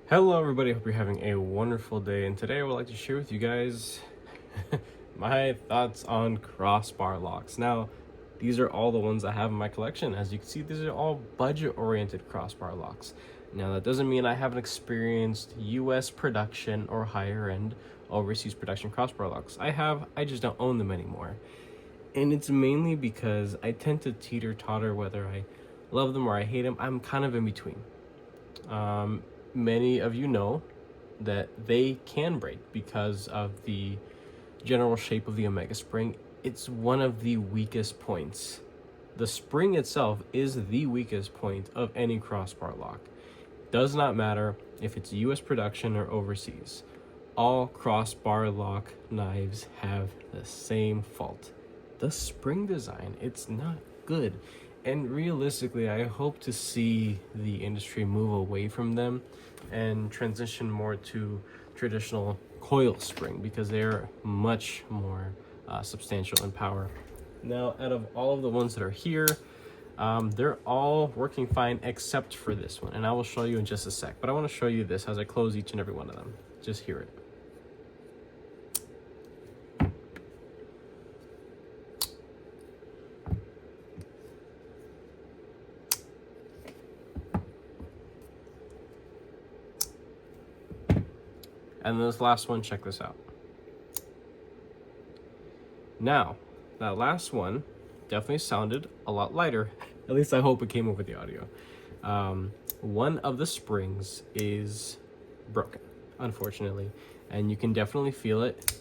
Hello everybody, hope you're having a wonderful day, and today I would like to share with you guys my thoughts on crossbar locks. Now, these are all the ones I have in my collection. As you can see, these are all budget-oriented crossbar locks. Now, that doesn't mean I haven't experienced US production or higher-end overseas production crossbar locks. I just don't own them anymore. And it's mainly because I tend to teeter-totter whether I love them or I hate them. I'm kind of in between. Many of you know that they can break because of the general shape of the Omega spring. It's one of the weakest points. The spring itself is the weakest point of any crossbar lock. Does not matter if it's US production or overseas. All crossbar lock knives have the same fault. The spring design, it's not good. And realistically, I hope to see the industry move away from them and transition more to traditional coil spring because they're much more substantial in power. Now, out of all of the ones that are here, they're all working fine except for this one, and I will show you in just a sec. But I want to show you this as I close each and every one of them. Just hear it. And this last one, check this out. Now, that last one definitely sounded a lot lighter. At least I hope it came over the audio. One of the springs is broken, unfortunately, and you can definitely feel it.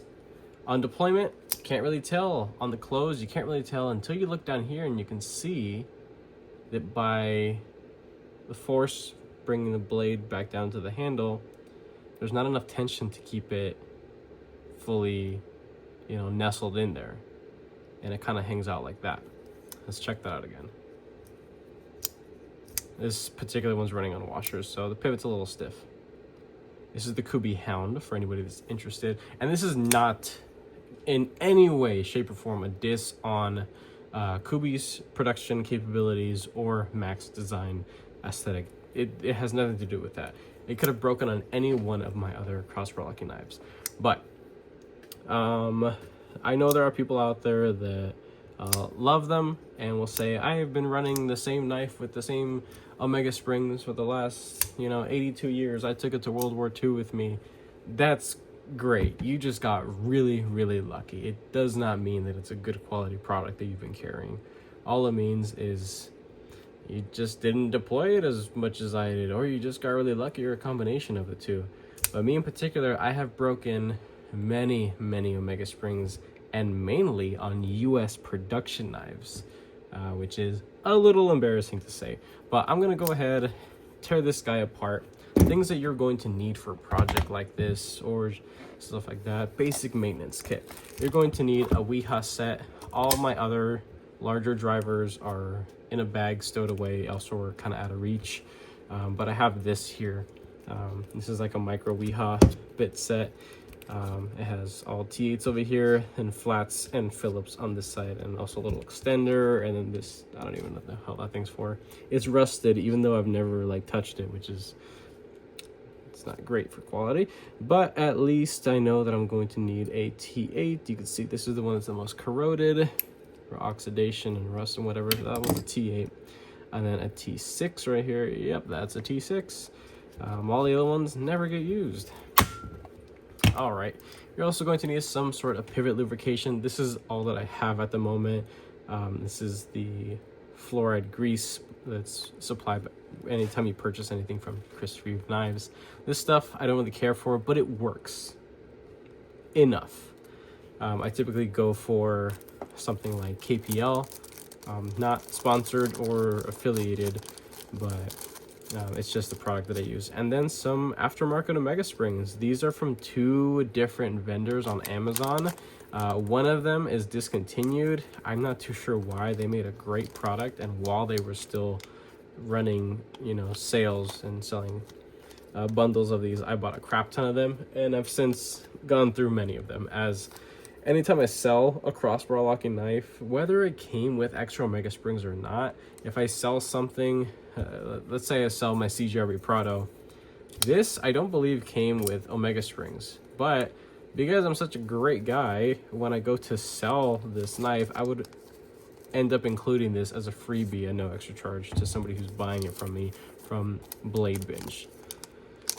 On deployment, can't really tell. On the close, you can't really tell until you look down here and you can see that by the force bringing the blade back down to the handle, there's not enough tension to keep it fully, nestled in there. And it kind of hangs out like that. Let's check that out again. This particular one's running on washers, so the pivot's a little stiff. This is the Kubi Hound for anybody that's interested. And this is not in any way, shape, or form a diss on Kubi's production capabilities or Mac's design aesthetic. It has nothing to do with that. It could have broken on any one of my other crossbar locking knives. But I know there are people out there that love them and will say, I have been running the same knife with the same Omega springs for the last, 82 years. I took it to World War II with me. That's great. You just got really, really lucky. It does not mean that it's a good quality product that you've been carrying. All it means is you just didn't deploy it as much as I did, or you just got really lucky, or a combination of the two. But me in particular, I have broken many, many Omega springs, and mainly on US production knives, which is a little embarrassing to say. But I'm gonna go ahead, tear this guy apart. Things that you're going to need for a project like this or stuff like that. Basic maintenance kit. You're going to need a Weeha set. All my other larger drivers are in a bag stowed away, elsewhere, kind of out of reach. But I have this here. This is like a micro Weeha bit set. It has all T8s over here and flats and Phillips on this side, and also a little extender, and then this, I don't even know what the hell that thing's for. It's rusted, even though I've never touched it, which is, it's not great for quality, but at least I know that I'm going to need a T8. You can see this is the one that's the most corroded for oxidation and rust and whatever. That one's a T8. And then a T6 right here. Yep, that's a T6. All the other ones never get used. All right, you're also going to need some sort of pivot lubrication. This is all that I have at the moment. This is the fluoride grease that's supplied anytime you purchase anything from Chris Reeve Knives. This stuff I don't really care for, but it works enough. I typically go for something like KPL, not sponsored or affiliated, but it's just the product that I use. And then some aftermarket Omega springs. These are from two different vendors on Amazon. One of them is discontinued. I'm not too sure why. They made a great product, and while they were still running, sales and selling bundles of these, I bought a crap ton of them, and I've since gone through many of them. As anytime I sell a crossbar locking knife, whether it came with extra Omega springs or not, if I sell something, let's say I sell my CGRB Prado, This, I don't believe, came with Omega springs, but because I'm such a great guy, when I go to sell this knife, I would end up including this as a freebie at no extra charge to somebody who's buying it from me from Blade Binge.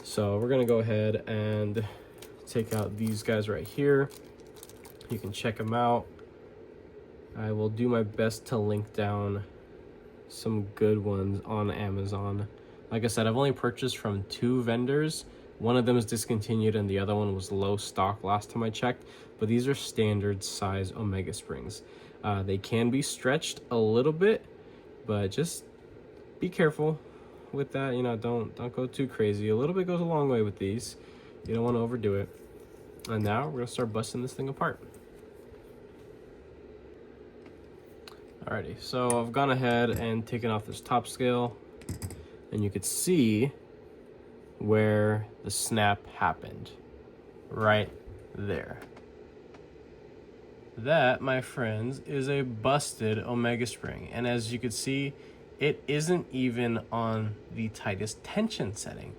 So we're gonna go ahead and take out these guys right here. You can check them out. I will do my best to link down some good ones on Amazon. Like I said, I've only purchased from 2 vendors. One of them is discontinued and the other one was low stock last time I checked, but these are standard size Omega springs. They can be stretched a little bit, but just be careful with that. You know, don't go too crazy. A little bit goes a long way with these. You don't want to overdo it. And now we're gonna start busting this thing apart. Alrighty, so I've gone ahead and taken off this top scale, and you could see where the snap happened, right there. That, my friends, is a busted Omega spring, and as you could see, it isn't even on the tightest tension setting.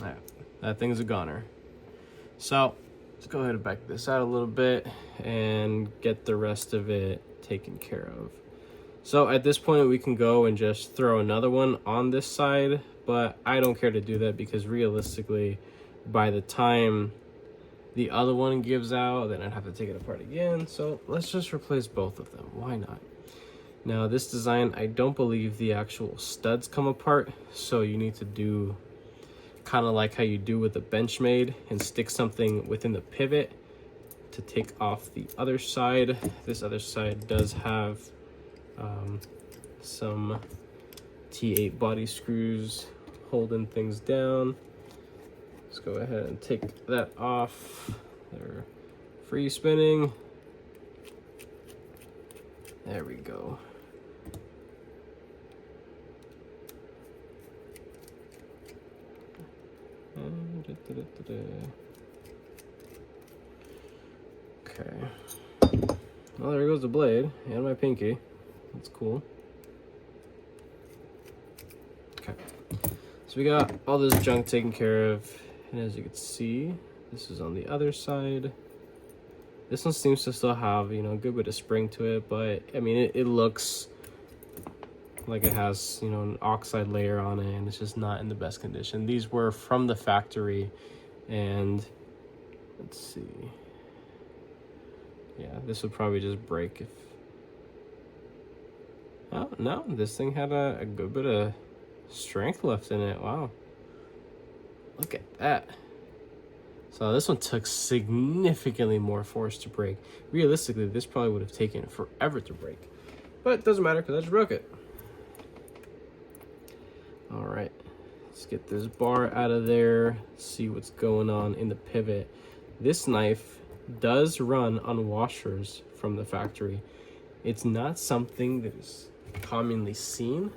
Alright, that thing's a goner. So let's go ahead and back this out a little bit and get the rest of it taken care of. So at this point we can go and just throw another one on this side, but I don't care to do that because realistically by the time the other one gives out, then I'd have to take it apart again. So let's just replace both of them. Why not? Now this design, I don't believe the actual studs come apart, so you need to do kind of like how you do with the Benchmade and stick something within the pivot to take off the other side. This other side does have some T8 body screws holding things down. Let's go ahead and take that off. They're free spinning. There we go. Okay. Well, there goes the blade and my pinky. That's cool. Okay. So we got all this junk taken care of, and as you can see, this is on the other side. This one seems to still have, you know, a good bit of spring to it, but I mean, it looks like it has, you know, an oxide layer on it, and it's just not in the best condition. These were from the factory, and let's see. Yeah, this would probably just break if... Oh, no, this thing had a good bit of strength left in it. Wow. Look at that. So this one took significantly more force to break. Realistically, this probably would have taken forever to break. But it doesn't matter because I just broke it. All right, let's get this bar out of there, see what's going on in the pivot. This knife does run on washers from the factory. It's not something that is commonly seen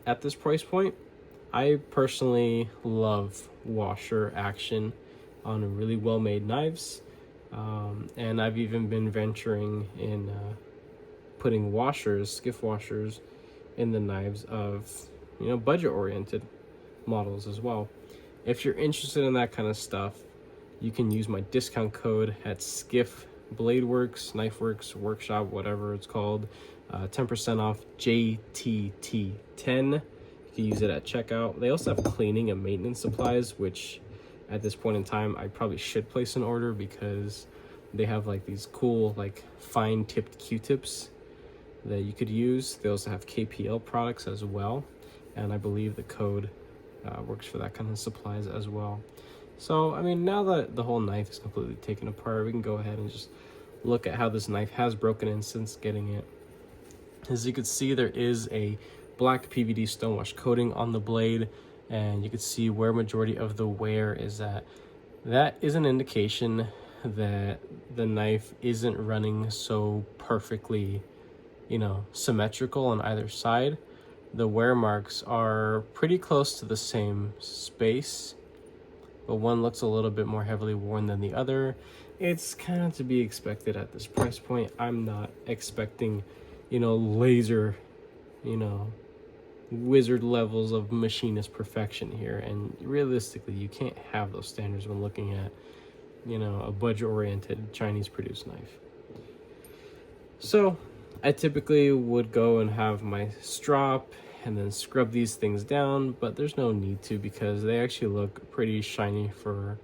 at this price point. I personally love washer action on really well-made knives, and I've even been venturing in putting washers, skiff washers, in the knives of, you know, budget-oriented models as well. If you're interested in that kind of stuff, you can use my discount code at Skiff Bladeworks, Knifeworks, Workshop, whatever it's called. 10% off JTT10. You can use it at checkout. They also have cleaning and maintenance supplies, which at this point in time I probably should place an order because they have like these cool like fine tipped Q-tips that you could use. They also have KPL products as well, and I believe the code works for that kind of supplies as well. So I mean, now that the whole knife is completely taken apart, we can go ahead and just look at how this knife has broken in since getting it. As you can see, there is a black PVD stonewash coating on the blade, and you can see where majority of the wear is at. That is an indication that the knife isn't running so perfectly, you know, symmetrical on either side. The wear marks are pretty close to the same space, but one looks a little bit more heavily worn than the other. It's kind of to be expected at this price point. I'm not expecting, you know, laser you know, wizard levels of machinist perfection here, and realistically you can't have those standards when looking at, you know, a budget-oriented Chinese produced knife. So I typically would go and have my strop and then scrub these things down, but there's no need to because they actually look pretty shiny for,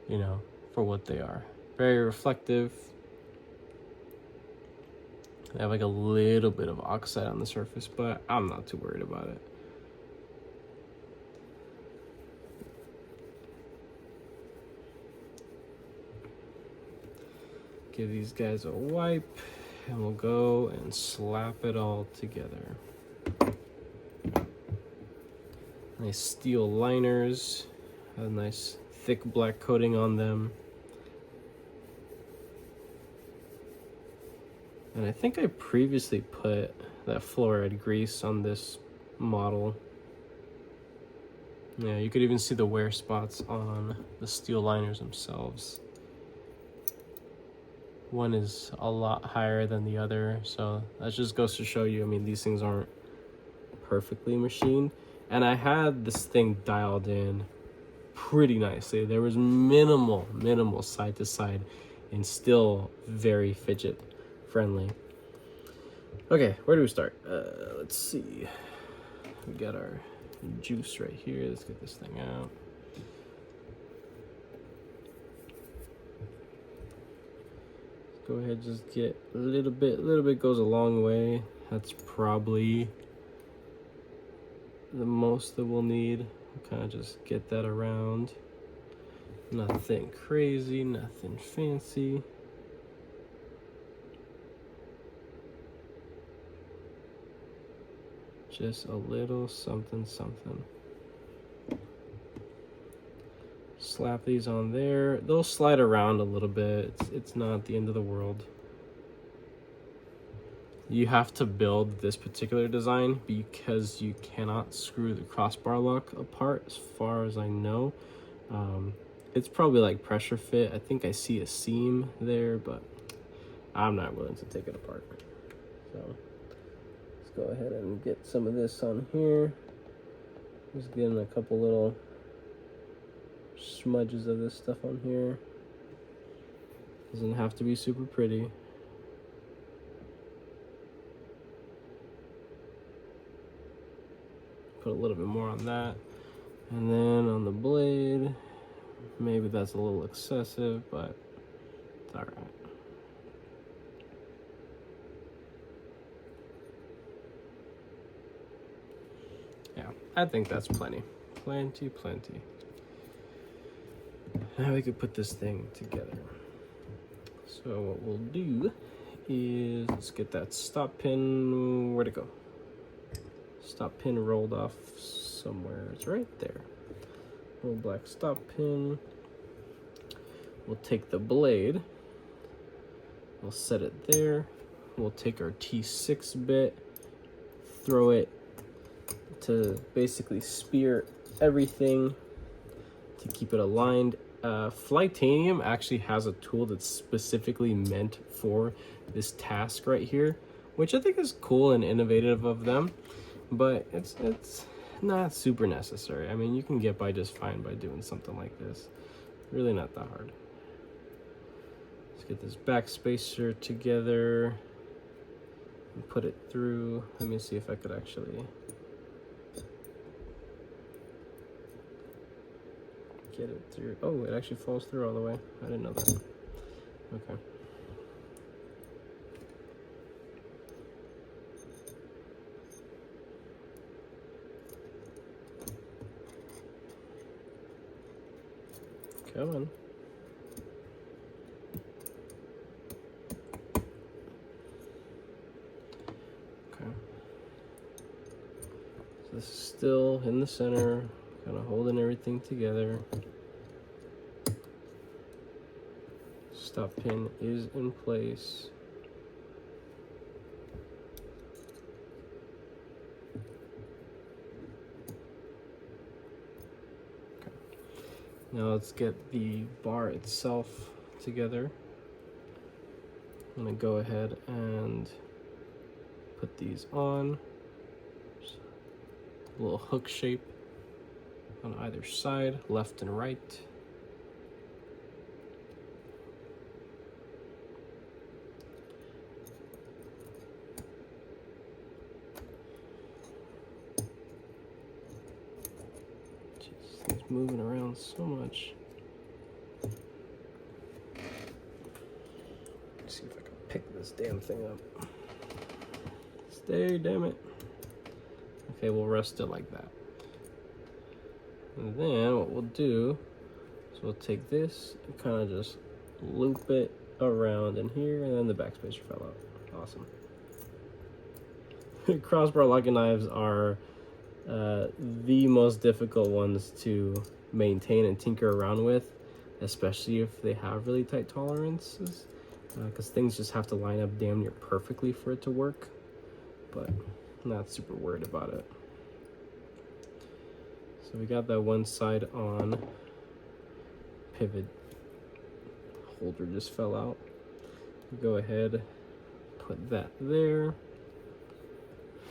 you know, for what they are. Very reflective. They have like a little bit of oxide on the surface, but I'm not too worried about it. Give these guys a wipe, and we'll go and slap it all together. Nice steel liners, a nice thick black coating on them. And I think I previously put that fluoride grease on this model. Yeah, you could even see the wear spots on the steel liners themselves. One is a lot higher than the other, so that just goes to show you, I mean, these things aren't perfectly machined. And I had this thing dialed in pretty nicely. There was minimal side to side and still very fidget friendly. Okay, where do we start? Let's see. We got our juice right here. Let's get this thing out. Go ahead, just get a little bit goes a long way. That's probably the most that we'll need. We'll kind of just get that around. Nothing crazy, nothing fancy. Just a little something. Slap these on there. They'll slide around a little bit. It's not the end of the world. You have to build this particular design because you cannot screw the crossbar lock apart, as far as I know. It's probably like pressure fit. I think I see a seam there, but I'm not willing to take it apart. So let's go ahead and get some of this on here. Just getting a couple little smudges of this stuff on here. Doesn't have to be super pretty. Put a little bit more on that. And then on the blade, maybe that's a little excessive, but it's all right. Yeah, I think that's plenty. Plenty. Now we could put this thing together. So what we'll do is, let's get that stop pin, where'd it go? Stop pin rolled off somewhere, it's right there. Little black stop pin. We'll take the blade, we'll set it there. We'll take our T6 bit, throw it to basically spear everything to keep it aligned. Flightanium actually has a tool that's specifically meant for this task right here, which I think is cool and innovative of them, but it's not super necessary. I mean, you can get by just fine by doing something like this. Really not that hard. Let's get this back spacer together and put it through. Let me see if I could actually get it through. Oh, it actually falls through all the way. I didn't know that. Okay. Come on. Okay. So this is still in the center, kind of holding everything together. Stop pin is in place. Okay. Now let's get the bar itself together. I'm gonna go ahead and put these on. a little hook shape on either side, left and right. Jeez, it's moving around so much. Let's see if I can pick this damn thing up. Stay, damn it. Okay, we'll rest it like that. And then what we'll do is we'll take this and kind of just loop it around in here, and then the backspacer fell out. Awesome. Crossbar locking knives are the most difficult ones to maintain and tinker around with, especially if they have really tight tolerances, because things just have to line up damn near perfectly for it to work, but I'm not super worried about it. So we got that one side on. Pivot holder just fell out. Go ahead, put that there.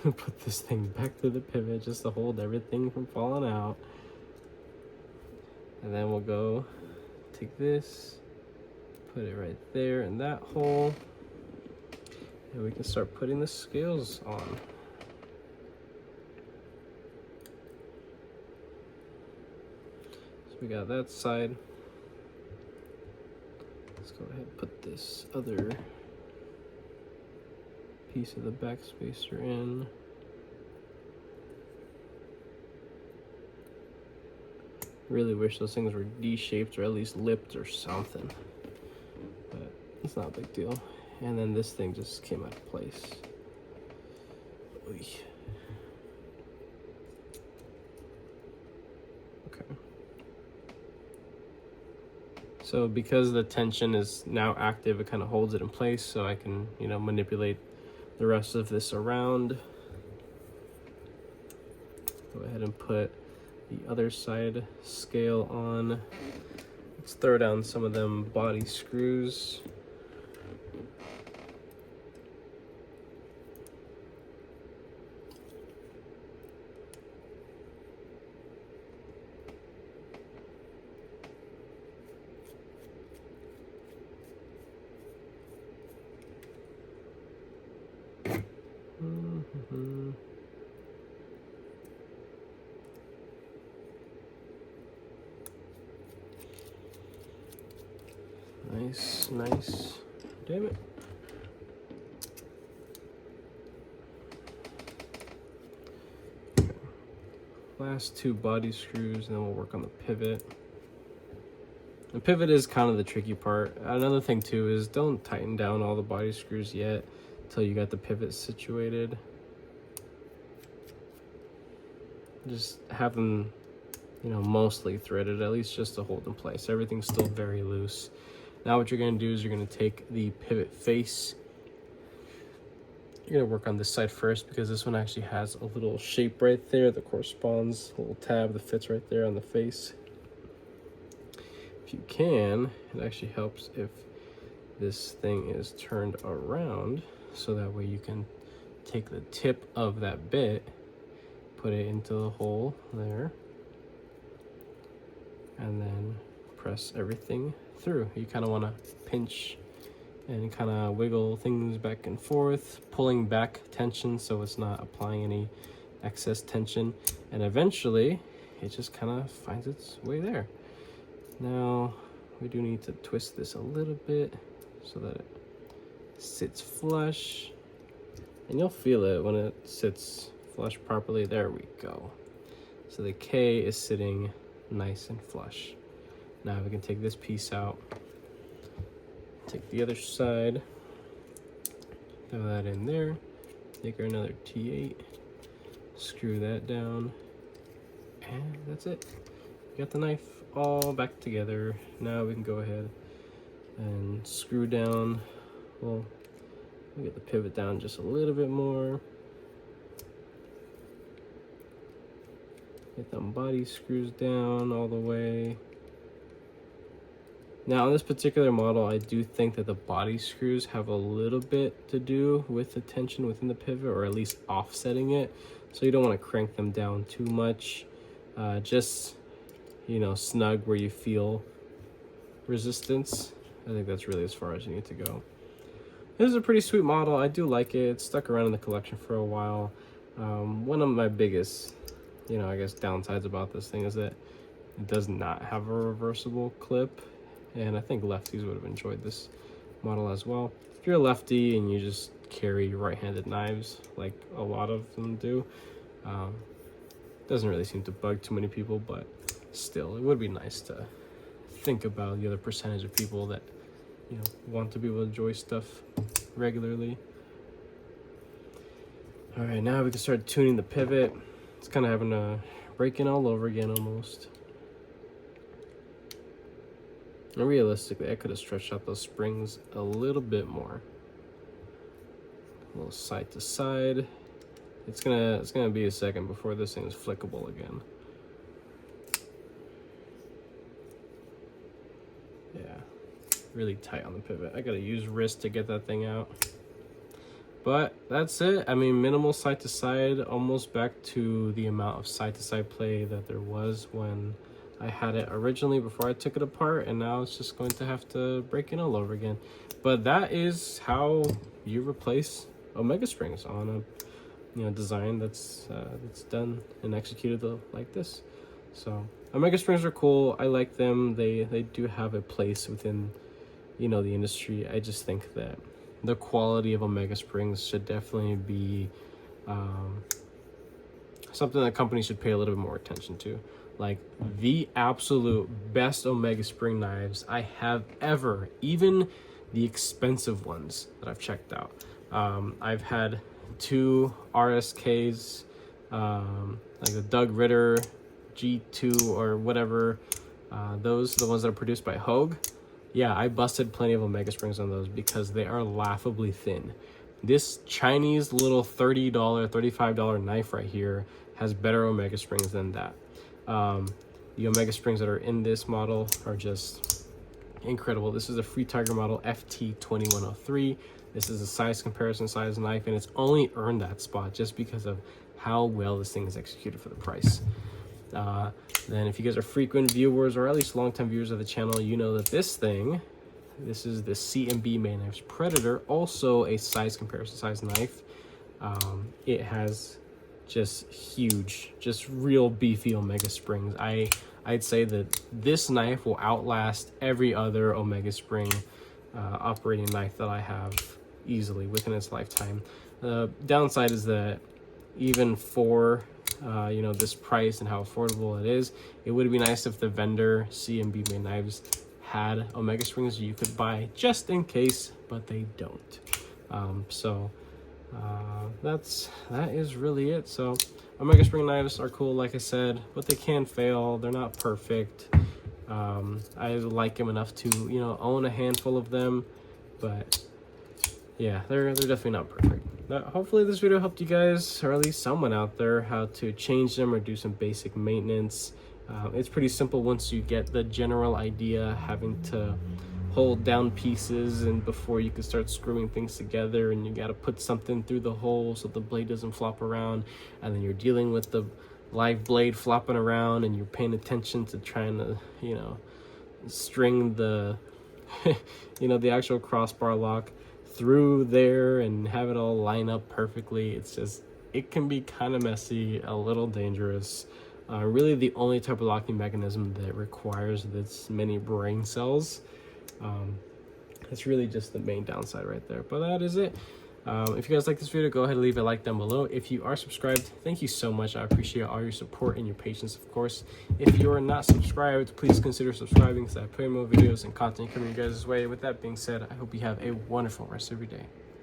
Put this thing back to the pivot just to hold everything from falling out. And then we'll go take this, put it right there in that hole, and we can start putting the scales on. So we got that side. Let's go ahead and put this other piece of the backspacer in. Really wish those things were D-shaped or at least lipped or something, but it's not a big deal. And then this thing just came out of place. Oy. Okay. So because the tension is now active, it kind of holds it in place, so I can, you know, manipulate the rest of this around. Go ahead and put the other side scale on. Let's throw down some of them body screws. Nice, nice. Damn it. Last two body screws, and then we'll work on the pivot. The pivot is kind of the tricky part. Another thing too is don't tighten down all the body screws yet until you got the pivot situated. Just have them, you know, mostly threaded, at least just to hold in place. Everything's still very loose. Now what you're going to do is you're going to take the pivot face. You're going to work on this side first because this one actually has a little shape right there that corresponds, a little tab that fits right there on the face. If you can, it actually helps if this thing is turned around, so that way you can take the tip of that bit, put it into the hole there, and then press everything through. You kind of want to pinch and kind of wiggle things back and forth, pulling back tension so it's not applying any excess tension, and eventually it just kind of finds its way there. Now we do need to twist this a little bit so that it sits flush, and you'll feel it when it sits flush properly. There we go. So the K is sitting nice and flush. Now we can take this piece out, take the other side, throw that in there, take another T8, screw that down, and that's it. We got the knife all back together. Now we can go ahead and screw down. Well, we get the pivot down just a little bit more. Get them body screws down all the way. Now on this particular model, I do think that the body screws have a little bit to do with the tension within the pivot, or at least offsetting it. So you don't want to crank them down too much. Just, you know, snug where you feel resistance. I think that's really as far as you need to go. This is a pretty sweet model. I do like it. It's stuck around in the collection for a while. One of my biggest, you know, I guess downsides about this thing is that it does not have a reversible clip, and I think lefties would have enjoyed this model as well. If you're a lefty and you just carry right-handed knives like a lot of them do, doesn't really seem to bug too many people, but still, it would be nice to think about the other percentage of people that, you know, want to be able to enjoy stuff regularly. All right, now we can start tuning the pivot. It's kind of having a break-in all over again almost. And realistically, I could have stretched out those springs a little bit more. A little side to side. It's gonna be a second before this thing is flickable again. Yeah, really tight on the pivot. I gotta use wrist to get that thing out. But that's it. I mean, minimal side to side, almost back to the amount of side to side play that there was when I had it originally before I took it apart, and now it's just going to have to break in all over again. But that is how you replace Omega springs on a, you know, design that's done and executed like this. So Omega springs are cool. I like them. They do have a place within, you know, the industry. I just think that the quality of Omega springs should definitely be something that companies should pay a little bit more attention to. Like, the absolute best Omega spring knives I have ever, even the expensive ones that I've checked out. I've had 2 RSKs, like the Doug Ritter G2 or whatever. Those are the ones that are produced by Hogue. Yeah, I busted plenty of Omega springs on those because they are laughably thin. This Chinese little $30, $35 knife right here has better Omega springs than that. The Omega springs that are in this model are just incredible. This is a Free Tiger model FT2103. This is a size comparison size knife, and it's only earned that spot just because of how well this thing is executed for the price. Then if you guys are frequent viewers or at least long-time viewers of the channel, you know that this is the C&B Main Knives Predator, also a size comparison size knife. It has just huge, just real beefy Omega springs. I'd say that this knife will outlast every other Omega spring operating knife that I have easily within its lifetime. The downside is that even for you know, this price and how affordable it is, it would be nice if the vendor C&B Main Knives had Omega springs you could buy just in case, but they don't. That is really it. So Omega spring knives are cool, like I said, but they can fail. They're not perfect. I like them enough to, you know, own a handful of them, but yeah, they're definitely not perfect. But hopefully this video helped you guys, or at least someone out there, how to change them or do some basic maintenance. It's pretty simple once you get the general idea, having to hold down pieces and before you can start screwing things together, and you got to put something through the hole so the blade doesn't flop around, and then you're dealing with the live blade flopping around, and you're paying attention to trying to, you know, string the you know, the actual crossbar lock through there and have it all line up perfectly. It's just, it can be kind of messy, a little dangerous. Really the only type of locking mechanism that requires this many brain cells. That's really just the main downside right there, but that is it. If you guys like this video, go ahead and leave a like down below. If you are subscribed, thank you so much. I appreciate all your support and your patience, of course. If you are not subscribed, please consider subscribing, because I put more videos and content coming you guys' way. With that being said, I hope you have a wonderful rest of your day.